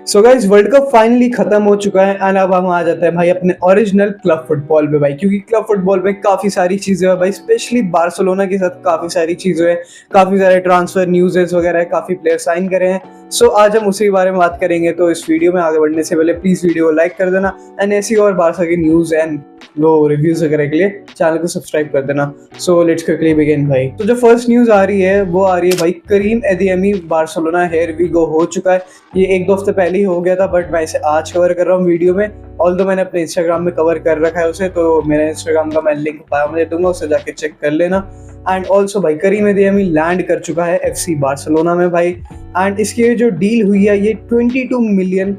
So guys world cup finally खत्म हो चुका है एंड अब हम आ जाते हैं भाई अपने ओरिजिनल क्लब फुटबॉल पे भाई, क्योंकि क्लब फुटबॉल में काफी सारी चीजें हैं भाई, स्पेशली बार्सिलोना के साथ काफी सारी चीजें हैं, काफी सारे ट्रांसफर न्यूज़ वगैरह है, काफी प्लेयर साइन करे हैं। सो आज हम उसी के बारे में बात करेंगे। तो इस वीडियो में आगे बढ़ने से पहले प्लीज वीडियो को लाइक कर देना एंड ऐसी और बारसा की न्यूज एंड वो रिव्यूज वगैरह के लिए चैनल को सब्सक्राइब कर देना। सो लेट्स क्विकली बिगिन भाई। तो जो फर्स्ट न्यूज आ रही है वो आ रही है भाई, करीम एदियमी बार्सिलोना हेयर वी गो हो चुका है। ये एक दो हफ्ते पहले ही हो गया था, बट मैं इसे आज कवर कर रहा हूँ वीडियो में। ऑल्दो मैंने अपने इंस्टाग्राम में कवर कर रखा है उसे, तो मेरे इंस्टाग्राम का मैं लिंक बायो में दे दूंगा, उसे जाके चेक कर लेना। एंड ऑल्सो भाई करीम एदियमी लैंड कर चुका है FC बार्सिलोना में भाई। एंड इसकी जो डील हुई है ये 22 million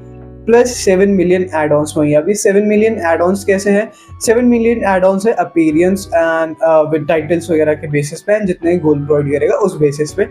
plus 7 million add ons में हुई है। अभी 7 मिलियन एड ऑन्स कैसे हैं? 7 मिलियन एड ऑन्स है अपीयरेंस एंड विद टाइटल्स वगैरह के बेसिस पे, जितने गोल प्रोवाइड करेगा उस बेसिस पे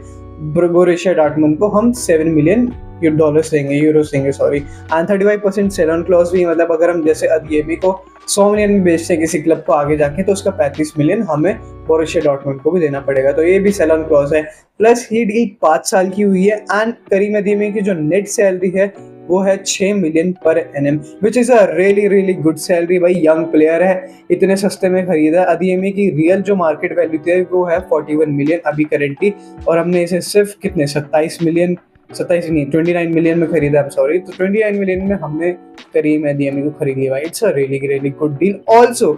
बोरुसिया डॉर्टमुंड को हम 7 मिलियन डॉलर्स देंगे, यूरोस देंगे sorry. And 35% sell on clause भी, मतलब अगर हम जैसे अदियमी को 100 मिलियन में बेचते हैं किसी क्लब को आगे जाके, तो उसका 35 मिलियन हमें बोरुसिया डॉर्टमुंड को भी देना पड़ेगा। तो ये भी सेल ऑन क्लॉज है। प्लस ये डील 5 साल की हुई है एंड करीम अदियमी की जो नेट सैलरी है वो है 6 million per annum, which is a really good salary भाई। यंग प्लेयर है, इतने सस्ते में खरीदा है। अदियमी की रियल जो मार्केट वैल्यू थी वो है 41 मिलियन अभी करेंटली, और हमने इसे सिर्फ कितने 27 नहीं 29 मिलियन में खरीदा है, सॉरी। तो 29 मिलियन में हमने करीम अदियमी को खरीद लिया भाई। It's a really good deal. Also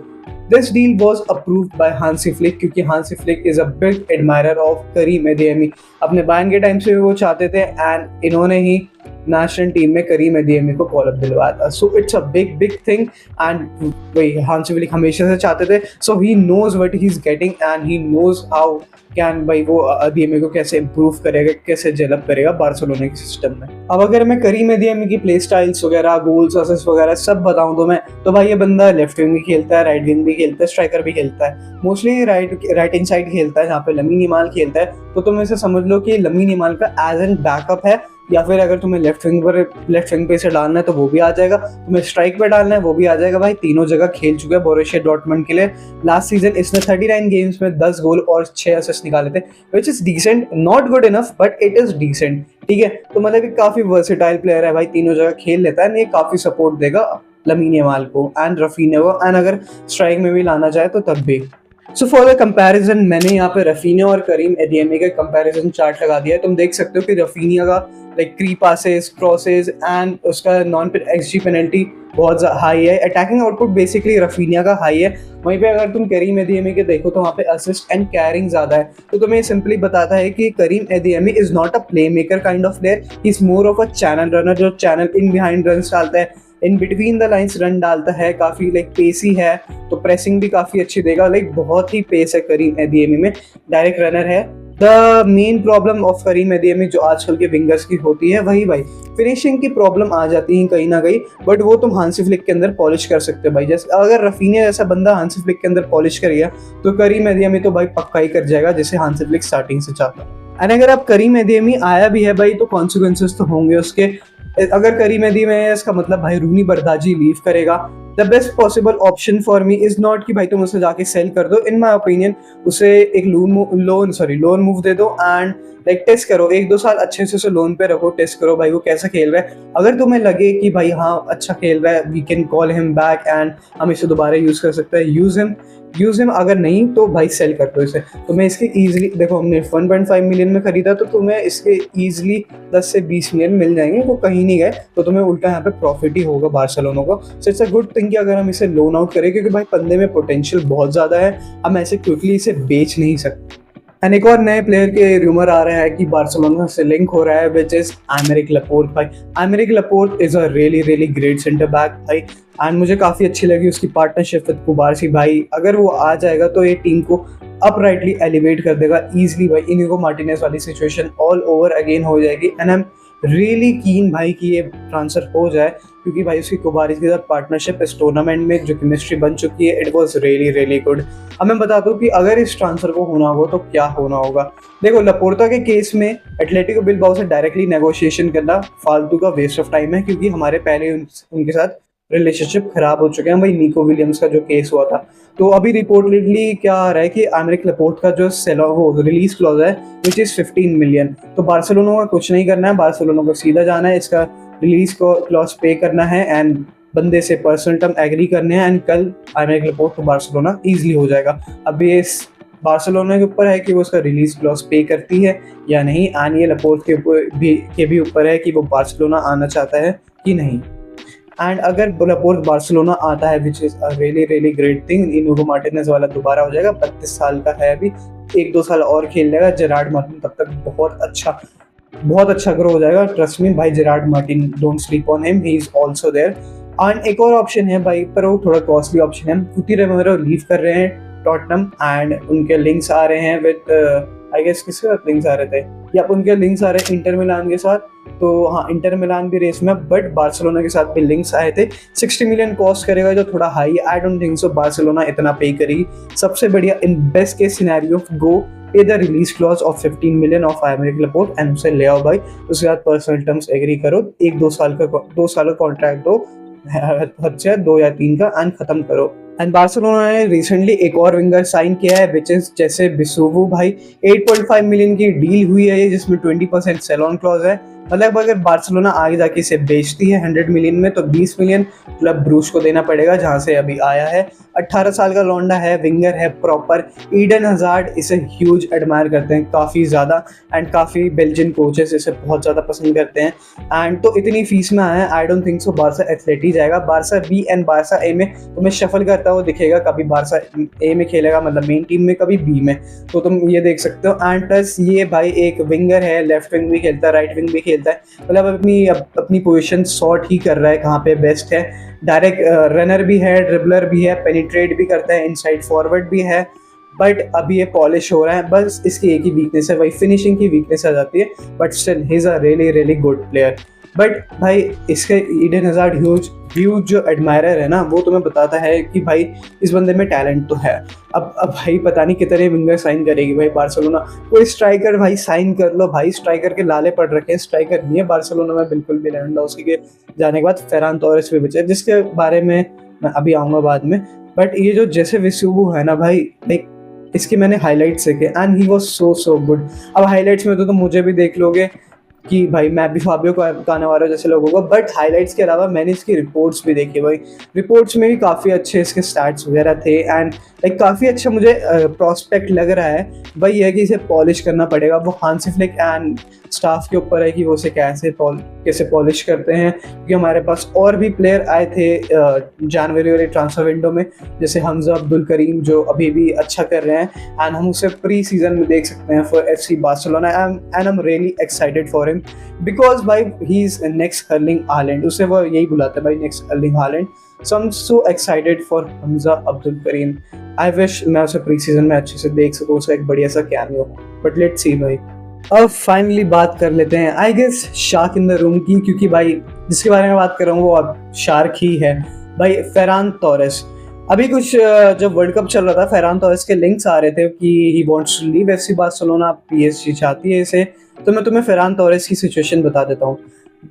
this deal was approved by Hansi Flick, क्योंकि Hansi Flick is a big admirer of Karim Adeyemi. अपने बायर्न के टाइम से वो चाहते थे एंड इन्होंने ही नेशनल टीम में करीम अदियमी को कॉल अप दिलवाया था। So it's a big thing and वही हांसी फ्लिक हमेशा से चाहते थे। So he knows what he is getting and he knows how can भाई वो अदियमी को कैसे इम्प्रूव करेगा, कैसे डेवलप करेगा बार्सिलोना के सिस्टम में। अब अगर मैं करीम अदियमी की प्ले स्टाइल्स वगैरह, गोल्स, असिस्ट वगैरह सब बताऊं तो भाई ये बंदा लेफ्ट विंग भी खेलता है, राइट विंग भी खेलता है, स्ट्राइकर भी खेलता है। मोस्टली राइट इन साइड खेलता है, जहाँ पे लमीन यमाल खेलता है। तो तुम इसे समझ लो कि लमीन यमाल का एज एन बैकअप है, या फिर अगर तुम्हें लेफ्ट विंग पे इसे डालना है तो वो भी आ जाएगा, तुम्हें स्ट्राइक पे डालना है वो भी आ जाएगा भाई। तीनों जगह खेल चुका है बोरुसिया डॉर्टमुंड के लिए। लास्ट सीजन इसने 39 गेम्स में 10 गोल और 6 असिस्ट निकाले थे, which is decent, not good enough but it is decent, ठीक है। तो मतलब काफी वर्सेटाइल प्लेयर है भाई, तीनों जगह खेल लेता है, ये काफी सपोर्ट देगा लमीन यमाल को एंड रफीनिया को, एंड अगर स्ट्राइक में भी लाना चाहे तो तब भी। सो फॉर द कंपैरिजन मैंने यहाँ पे रफीनिया और करीम एदियमी का कंपैरिजन चार्ट लगा दिया है। तुम देख सकते हो कि रफीनिया का लाइक क्री पासेस, क्रॉसेस एंड उसका नॉन XG पेनल्टी बहुत हाई है। अटैकिंग आउटपुट बेसिकली रफीनिया का हाई है। वहीं पे अगर तुम करीम एदियमी के देखो तो वहाँ पे असिस्ट एंड कैरिंग ज्यादा है। तो तुम्हें सिंपली बताता है कि Karim Adeyemi is not a play maker kind of player, he is more of a channel runner, जो चैनल इन बिहाइंड रन डालता है, in between the lines run डालता है, काफी लाइक पेसी है, तो प्रेसिंग भी काफी अच्छी देगा। लाइक बहुत ही पेस है करीम एदियमी में, डायरेक्ट रनर है। द मेन प्रॉब्लम ऑफ करीम एदियमी जो आजकल के विंगर्स की होती है वही भाई फिनिशिंग की प्रॉब्लम आ जाती है कहीं ना कहीं, बट वो तुम हांसी फ्लिक के अंदर पॉलिश कर सकते हो भाई। जैसे अगर रफीनिया जैसा बंदा हांसी फ्लिक के अंदर पॉलिश कर गया तो करीम एदियमी तो भाई पक्का ही कर जाएगा, जैसे हांसी फ्लिक स्टार्टिंग से चाहता। एंड अगर आप करीम एदियमी आया भी है भाई तो कॉन्सिक्वेंसेस तो होंगे उसके। अगर करीम एदियमी है इसका मतलब भाई रूनी बरदाजी लीव करेगा। The best possible option for me is not कि भाई तुम उसे जाके सेल कर दो। इन माई ओपिनियन उसे एक लोन मूव दे दो एंड लाइक टेस्ट करो, 1-2 साल अच्छे से उसे लोन पे रखो, टेस्ट करो भाई वो कैसा खेल रहा है। अगर तुम्हें लगे कि भाई हाँ अच्छा खेल रहा है, we can call him back एंड हम इसे दोबारा यूज कर सकते हैं, यूज हिम। अगर नहीं तो भाई सेल कर दो इसे। तुम्हें इसके इजीली देखो, हमने 1.5 मिलियन में खरीदा तो तुम्हें इसके इजीली 10 से 20 मिलियन मिल जाएंगे, वो कहीं नहीं गए, तो तुम्हें उल्टा यहाँ पे प्रॉफिट ही होगा बार्सिलोना को। सो इट्स अ गुड थिंग कि अगर हम इसे लोन आउट करें, क्योंकि भाई बंदे में पोटेंशियल बहुत ज्यादा है, हम ऐसे क्विकली इसे बेच नहीं सकते। एंड एक और नए प्लेयर के रूमर आ रहा है कि बार्सिलोना से लिंक हो रहा है, विच इज एमरिक लपोर्ट भाई। Aymeric Laporte is a really great centre back भाई, एंड मुझे काफी अच्छी लगी उसकी पार्टनरशिप विद कुबारसी भाई। अगर वो आ जाएगा तो ये टीम को अपराइटली एलिवेट कर देगा इजीली भाई। इनिगो मार्टिनेज वाली सिचुएशन ऑल ओवर अगेन हो जाएगी एंड आई एम रियली कीन भाई कि ये ट्रांसफर हो जाए, क्योंकि भाई उसकी कुबारिस के साथ पार्टनरशिप इस टूर्नामेंट में जो केमिस्ट्री बन चुकी है, इट वाज रियली गुड। अब मैं बता दूं कि अगर इस ट्रांसफर को होना हो तो क्या होना होगा। देखो लपोर्ता के केस में एटलेटिको बिलबाओ से डायरेक्टली नेगोशिएशन करना फालतू का वेस्ट ऑफ टाइम है, क्योंकि हमारे पहले उनके साथ रिलेशनशिप खराब हो चुके हैं भाई। निको विलियम्स का जो केस हुआ था, तो अभी रिपोर्टेडली क्या आ रहा है कि एमरिक लपोर्ट का जो वो रिलीज क्लॉज है विच इज 15 मिलियन। तो बार्सिलोना को कुछ नहीं करना है, बार्सिलोना को सीधा जाना है, इसका रिलीज को क्लॉज पे करना है एंड बंदे से पर्सनल टर्म एग्री करने हैं एंड कल आईएमए लपोर्ट को बार्सिलोना ईजिली हो जाएगा। अब ये बार्सिलोना के ऊपर है कि वो उसका रिलीज क्लॉज पे करती है या नहीं, एंड ये लपोर्ट के भी ऊपर है कि वो बार्सिलोना आना चाहता है कि नहीं। एंड अगर लपोर्ट बार्सिलोना आता है विच is a really really great thing, Inigo Martinez वाला दोबारा हो जाएगा, 32 साल का है अभी, 1-2 साल और खेल लेगा। जेरार्ड मार्टिन तब तक बहुत अच्छा ग्रो हो जाएगा, ट्रस्ट मी भाई। Gerard Martin, don't sleep on him, he is also there. And एक और ऑप्शन है भाई, पर वो थोड़ा कॉस्टली ऑप्शन है। कुती रोमेरो लीव कर रहे हैं टॉटनहम एंड उनके लिंक्स आ रहे हैं विद आई गेस किसके साथ लिंक्स आ रहे थे, या उनके लिंक्स आ रहे हैं इंटर मिलान के साथ। तो हाँ, इंटर मिलान भी रेस में, बट बार्सिलोना के साथ भी लिंक्स आए थे। 60 मिलियन कॉस्ट करेगा जो थोड़ा high, I don't think so Barcelona इतना पे करेगी। सबसे बढ़िया इन बेस्ट केस सिनेरियो गो पे the release clause of 15 million of IMA Laporte and उसे ले आओ भाई। उसके बाद पर्सनल टर्म्स एग्री करो, 1-2 साल का कॉन्ट्रैक्ट दो, अच्छा 2 या 3 का, एंड खत्म करो। एंड बार्सिलोना ने रिसेंटली एक और विंगर साइन किया है विच इज जैसे बिसोवो भाई। 8.5 मिलियन की डील हुई है ये, जिसमें 20% सेल ऑन क्लॉज है। मतलब अगर बार्सिलोना आगे जाके इसे बेचती है 100 मिलियन में, तो 20 मिलियन क्लब ब्रूज को देना पड़ेगा जहां से अभी आया है। 18 साल का लौंडा है, विंगर है प्रॉपर। ईडन हजार्ड इसे ह्यूज एडमायर करते हैं काफ़ी ज़्यादा, एंड काफ़ी बेल्जियन कोचेस इसे बहुत ज़्यादा पसंद करते हैं। एंड तो इतनी फीस में आया है, I don't think so Barca Athletic जाएगा। Barca B and Barca A में तुम्हें शफल करता हुआ दिखेगा, कभी बारसा ए में खेलेगा मतलब मेन टीम में, कभी बी में, तो तुम ये देख सकते हो। एंड प्लस ये भाई एक विंगर है, लेफ्ट विंग भी खेलता है, राइट विंग भी खेलता है, मतलब अपनी पोजीशन सॉर्ट ही कर रहा है कहाँ पे बेस्ट है। डायरेक्ट रनर भी है, ड्रिबलर भी है, पेनिट्रेट भी करता है, इनसाइड फॉरवर्ड भी है। बट अभी ये पॉलिश हो रहा है, बस इसकी एक ही वीकनेस है, वही फिनिशिंग की वीकनेस आ जाती है। But still he is a really really good player. But भाई इसके ईडन हजार्ड ह्यूज जो एडमायरर है ना, वो तुम्हें बताता है कि भाई इस बंदे में टैलेंट तो है। अब भाई पता नहीं कितने विंगर साइन करेगी भाई बार्सिलोना। कोई स्ट्राइकर भाई साइन कर लो भाई, स्ट्राइकर के लाले पड़ रखे हैं, स्ट्राइकर नहीं है बार्सिलोना में बिल्कुल भी। लेवेंडोव्स्की के जाने के बाद फेरान टोरेस भी बचे, जिसके बारे में मैं अभी आऊँगा बाद में। बट ये जो जैसे विसुबू है ना भाई, लाइक इसकी मैंने हाईलाइट्स देखे and he was so good. अब हाईलाइट्स में तो मुझे भी देख लोगे कि भाई मैं भी फाबियो कानावारो जैसे लोगों को, बट हाइलाइट्स के अलावा मैंने इसकी रिपोर्ट्स भी देखी भाई। रिपोर्ट्स में भी काफ़ी अच्छे इसके स्टैट्स वगैरह थे एंड लाइक काफ़ी अच्छा मुझे प्रॉस्पेक्ट लग रहा है। भाई ये है कि इसे पॉलिश करना पड़ेगा, वो हांसी फ्लिक एंड स्टाफ के ऊपर है कि वो उसे कैसे पॉलिश करते हैं। क्योंकि हमारे पास और भी प्लेयर आए थे जनवरी वाले ट्रांसफर विंडो में, जैसे हमजा अब्दुल करीम जो अभी भी अच्छा कर रहे हैं एंड हम उसे प्री सीजन में देख सकते हैं for FC Barcelona and I am really excited for him because भाई he is next Erling Haaland, उसे वो यही बुलाते हैं भाई, next Erling Haaland. So I am so excited for Hamza Abdul Karim. I wish मैं उसे प्री सीजन में अच्छे से देख सकूँ, उसका एक बढ़िया सा कैमियो, बट लेट्स सी भाई। अब फाइनली बात कर लेते हैं I guess shark in the room की, क्योंकि भाई जिसके बारे में बात कर रहा हूँ वो अब शार्क ही है भाई, फेरान टोरेस। अभी कुछ जब वर्ल्ड कप चल रहा था, फेरान टोरेस के लिंक्स आ रहे थे कि he wants to leave FC Barcelona, PSG चाहती है इसे। तो मैं तुम्हें फेरान टोरेस की सिचुएशन बता देता हूँ।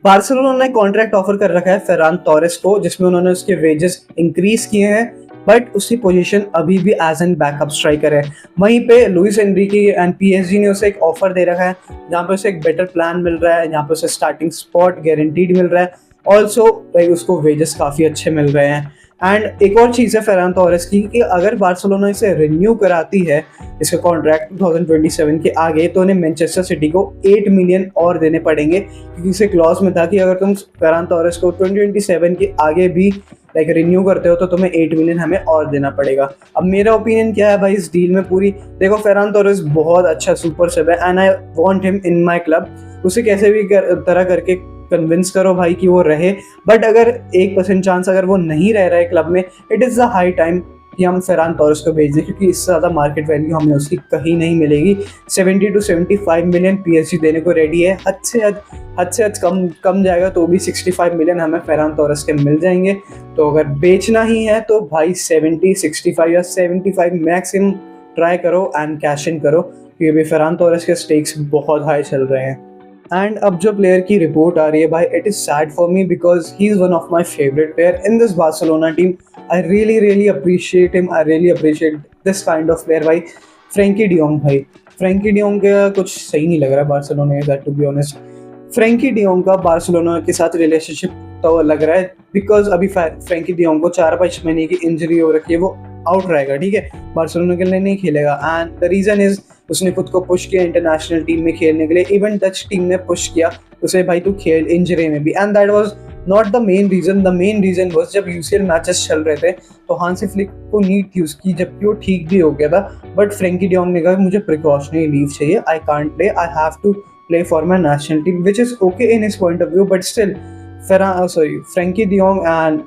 बार्सिलोना ने कॉन्ट्रैक्ट ऑफर कर रखा है फेरान टोरेस को, जिसमें उन्होंने उसके वेजेस इंक्रीज किए हैं, बट उसकी पोजीशन अभी भी एज एन बैकअप स्ट्राइकर है। वहीं पे लुइस एनरिके एंड PSG ने उसे एक ऑफर दे रखा है जहाँ पे उसे एक बेटर प्लान मिल रहा है, जहाँ पे उसे स्टार्टिंग स्पॉट गारंटीड मिल रहा है, ऑल्सो उसको वेजेस काफ़ी अच्छे मिल रहे हैं। एंड एक और चीज़ है फेरान टोरेस की कि अगर बार्सिलोना इसे रिन्यू कराती है इसका कॉन्ट्रैक्ट 2027 के आगे, तो उन्हें मैनचेस्टर सिटी को 8 मिलियन और देने पड़ेंगे, क्योंकि इसे क्लॉज में था कि अगर तुम फेरान टोरेस को 2027 के आगे भी लाइक रिन्यू करते हो तो तुम्हें 8 मिलियन हमें और देना पड़ेगा। अब मेरा ओपिनियन क्या है भाई इस डील में पूरी, देखो फेरान टोरेस बहुत अच्छा सुपर सब है and I want him in my club. उसे कैसे भी तरह करके कन्विंस करो भाई कि वो रहे, बट अगर 1% चांस अगर वो नहीं रह रहा है क्लब में, it is the high time कि हम फेरान टोरेस को भेज दें, क्योंकि इससे ज़्यादा मार्केट वैल्यू हमें उसकी कहीं नहीं मिलेगी। 70 to 75 मिलियन PSG देने को रेडी है, हद से हद कम जाएगा तो भी 65 मिलियन हमें फेरान टोरेस के मिल जाएंगे। तो अगर बेचना ही है तो भाई 70, 65 या 75 मैक्सिमम ट्राई करो एंड कैश इन करो, क्योंकि अभी फेरान टोरेस के स्टेक्स बहुत हाई चल रहे हैं। एंड अब जो प्लेयर की रिपोर्ट आ रही है भाई, it is sad for me because he is one of my favourite player in this Barcelona team. I really appreciate him, I really appreciate this kind of player भाई। Frenkie de Jong भाई, Frankie de Jong का कुछ सही नहीं लग रहा है Barcelona के साथ, to be honest. Frenkie de Jong का बार्सिलोना के साथ रिलेशनशिप तो लग रहा है, बिकॉज अभी फ्रैंकी डियोंग को 4-5 महीने की इंजरी हो रखी है, वो आउट रहेगा, ठीक है, बार्सिलोना के लिए नहीं खेलेगा। एंड द रीजन इज उसने खुद को पुश किया इंटरनेशनल टीम में खेलने के लिए, इवन डच टीम ने पुश किया उसे, भाई तू खेल इंजरी में भी। And that was not the main reason, the main reason was जब यूसीएल मैचेस चल रहे थे तो हांसी फ्लिक को नीड थी उसकी, जबकि वो ठीक भी हो गया था, बट फ्रैंकी डियोंग ने कहा मुझे प्रिकॉशनरी लीव चाहिए, I can't play, I have to play for my national team, which is okay in his point of view, but still Frenkie de Jong and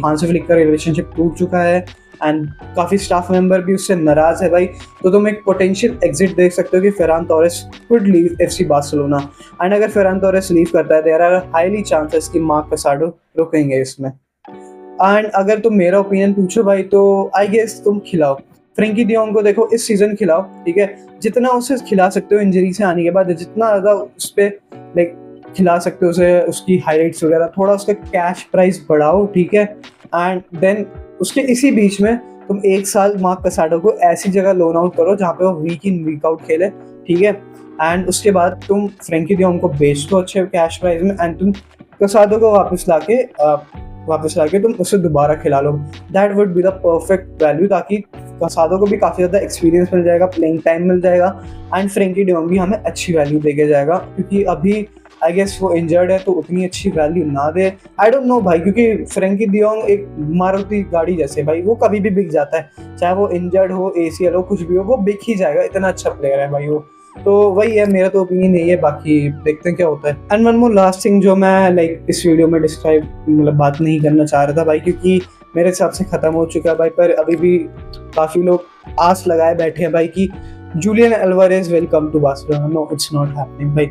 Hansi Flick का relationship टूट चुका है and काफ़ी staff member भी उससे नाराज़ है भाई। तो तुम एक पोटेंशियल एग्जिट देख सकते हो कि Ferran Torres could leave FC Barcelona, and अगर फेरान टोरेस लीव करता है देयर आर हाईली चांसेस कि मार्क कसाडो रुकेंगे इसमें। एंड अगर तुम मेरा ओपिनियन पूछो भाई तो आई गेस तुम खिलाओ फ्रैंकी डियोंग को, देखो इस सीजन खिलाओ, ठीक है, जितना उसे खिला सकते हो इंजरी से आने के बाद, जितना ज़्यादा उस पर लाइक खिला सकते हो उसे, उसकी हाईलाइट्स वगैरह, थोड़ा उसका कैश प्राइस बढ़ाओ, ठीक है, एंड देन उसके इसी बीच में तुम 1 साल मार्क कसाडो को ऐसी जगह लोन आउट करो जहाँ पे वो वीक इन वीक आउट खेले, ठीक है, एंड उसके बाद तुम फ्रैंकी डियोंग को बेच दो अच्छे कैश प्राइस में, एंड तुम कसाडो को वापस लाके तुम उसे दोबारा खिला लो। That would be the perfect value, ताकि कसाडो को भी काफ़ी ज़्यादा एक्सपीरियंस मिल जाएगा, प्लेइंग टाइम मिल जाएगा, एंड फ्रैंकी डियोंग भी हमें अच्छी वैल्यू देके जाएगा, क्योंकि अभी आई गेस वो इंजर्ड है तो उतनी अच्छी वैल्यू ना दे, आई डोंट नो भाई, क्योंकि फ्रैंकी डियोंग एक मारुति गाड़ी जैसे भाई, वो कभी भी बिक जाता है, चाहे वो इंजर्ड हो, एसीएल हो, कुछ भी हो, वो बिक ही जाएगा, इतना अच्छा प्लेयर है भाई वो। तो वही है, मेरा तो ओपिनियन यही है, बाकी देखते हैं क्या होता है। And one more last thing जो मैं लाइक इस वीडियो में डिस्क्राइब मतलब बात नहीं करना चाह रहा था भाई, क्योंकि मेरे हिसाब से ख़त्म हो चुका है भाई, पर अभी भी काफ़ी लोग आस लगाए बैठे हैं भाई कि Julian Alvarez will come to Barcelona. No, it's not happening भाई।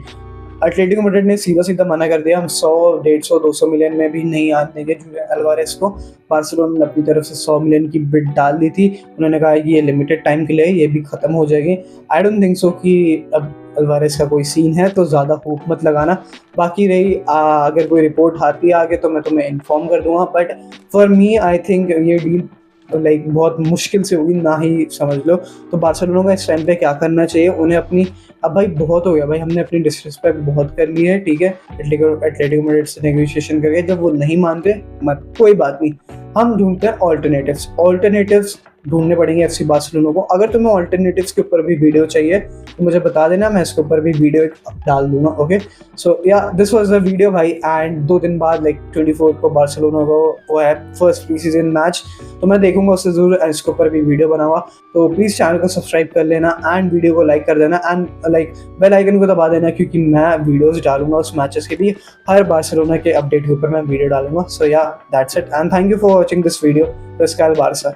एटलेटिको मैड्रिड ने सीधा सीधा मना कर दिया, हम 100, 150, 200 मिलियन में भी नहीं आने देंगे जूलियन अल्वारेज को। बार्सिलोना ने अपनी तरफ से 100 मिलियन की बिड डाल दी थी, उन्होंने कहा कि ये लिमिटेड टाइम के लिए, ये भी खत्म हो जाएगी। आई डोंट थिंक सो कि अब अल्वारेज का कोई सीन है, तो ज़्यादा होप मत लगाना। बाकी रही अगर कोई रिपोर्ट आती है आगे तो मैं तुम्हें इन्फॉर्म कर दूंगा, but for me I think ये डील लाइक बहुत मुश्किल से होगी, ना ही समझ लो। तो बार्सिलोना को इस टाइम पे क्या करना चाहिए, उन्हें अपनी, अब भाई बहुत हो गया भाई, हमने अपनी डिसरिस्पेक्ट बहुत कर ली है, ठीक है, एटलेटिको मैड्रिड से नेगोशिएशन करके, जब वो नहीं मानते मत, कोई बात नहीं, हम ढूंढते हैं ऑल्टरनेटिव्स ढूंढने पड़ेंगे एफसी बार्सिलोना को। अगर तुम्हें ऑल्टरनेटिव्स के ऊपर भी वीडियो चाहिए तो मुझे बता देना, मैं इसके ऊपर भी वीडियो एक डाल दूंगा। ओके, सो या दिस वाज द वीडियो भाई। एंड 2 दिन बाद लाइक 24 को बार्सिलोना को वो है फर्स्ट प्री सीजन मैच, तो मैं देखूंगा उससे जरूर इसके ऊपर भी वीडियो बनाऊंगा। तो प्लीज़ चैनल को सब्सक्राइब कर लेना एंड वीडियो को लाइक कर देना एंड लाइक बेल आइकन को दबा देना, क्योंकि मैं वीडियोज़ डालूंगा उस मैचेस के लिए, हर बार्सिलोना के अपडेट के ऊपर मैं वीडियो डालूंगा। सो या that's it and thank you for watching this video. Pascal Barca।